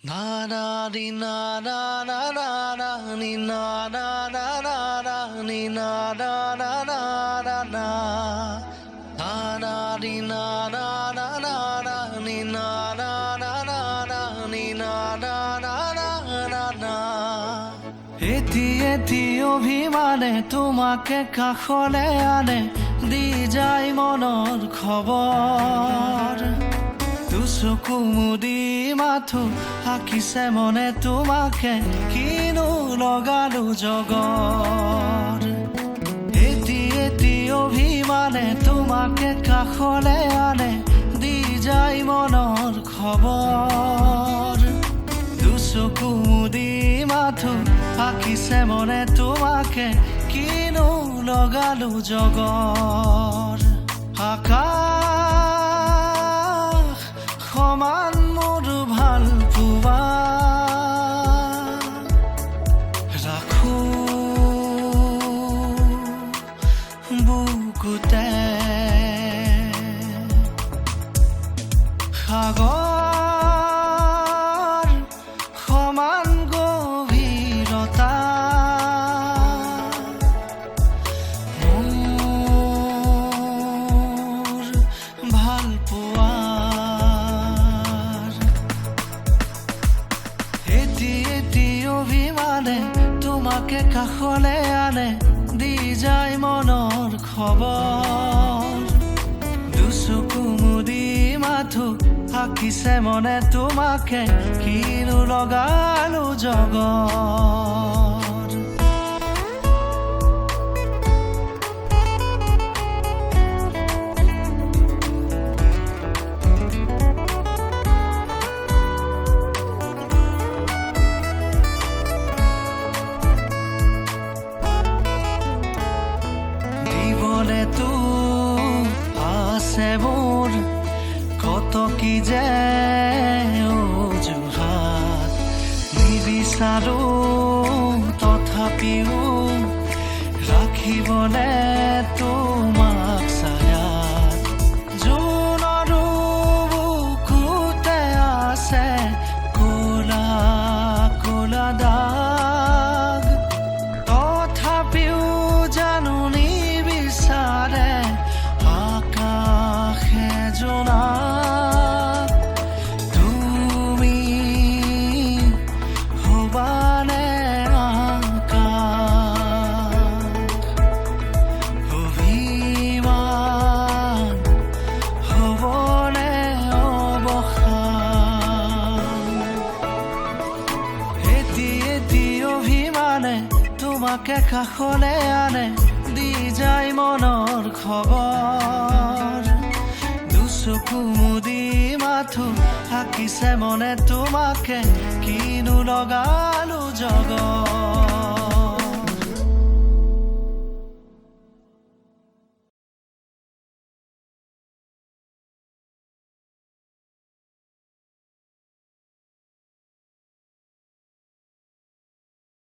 Na na di na na na na na ni na na na na na ni na na na na na na na di na na na na na ni na na na na na ni na na na na na na এটি এটি অভিমানে তোমাকে কাখলে আনে দি যায় মনৰ খবৰ দুচকু মুদি মাথো আঁকিছে মনে তোমাকে কিনো লগালো জগৰ এটি এটি অভিমানে তোমাকে কাখলে আনে দি যায় মনৰ খবৰ দুচকু মুদি মাথো আঁকিছে মনে তোমাকে কিনো লগালো জগৰ আকাশ সমান মোৰ ভাল পোৱা ৰাখো বুকুতে সাগৰ সমান গভীৰতা মোৰ ভাল পোৱাৰ এটি এটি অভিমানে তোমাকে কাষলে আনে দি যায় মনৰ খবৰ দুচকু মুদি মাথো আঁকিছে মনে তোমাকে কিনো লগালো জগৰ দিবলেতো আছে মোৰ কত কি যে অজুহাত নিবিচাৰো তথাপিও ৰাখিবলে তোমাক ছায়াত জোনৰো বুকুতে আছে কোলা কোলা দাগ তথাপিও জানো নিবিচাৰে আকাশে জোনাক তুমি হবানে আকাশ অভিমান হবনে অৱসান এটি এটি অভিমানে তোমাকে কাষলে আনে দি যায় মনৰ খবৰ দুচকু মুদি মাথো আঁকিছে মনে তোমাকে কিনো লগালো জগৰ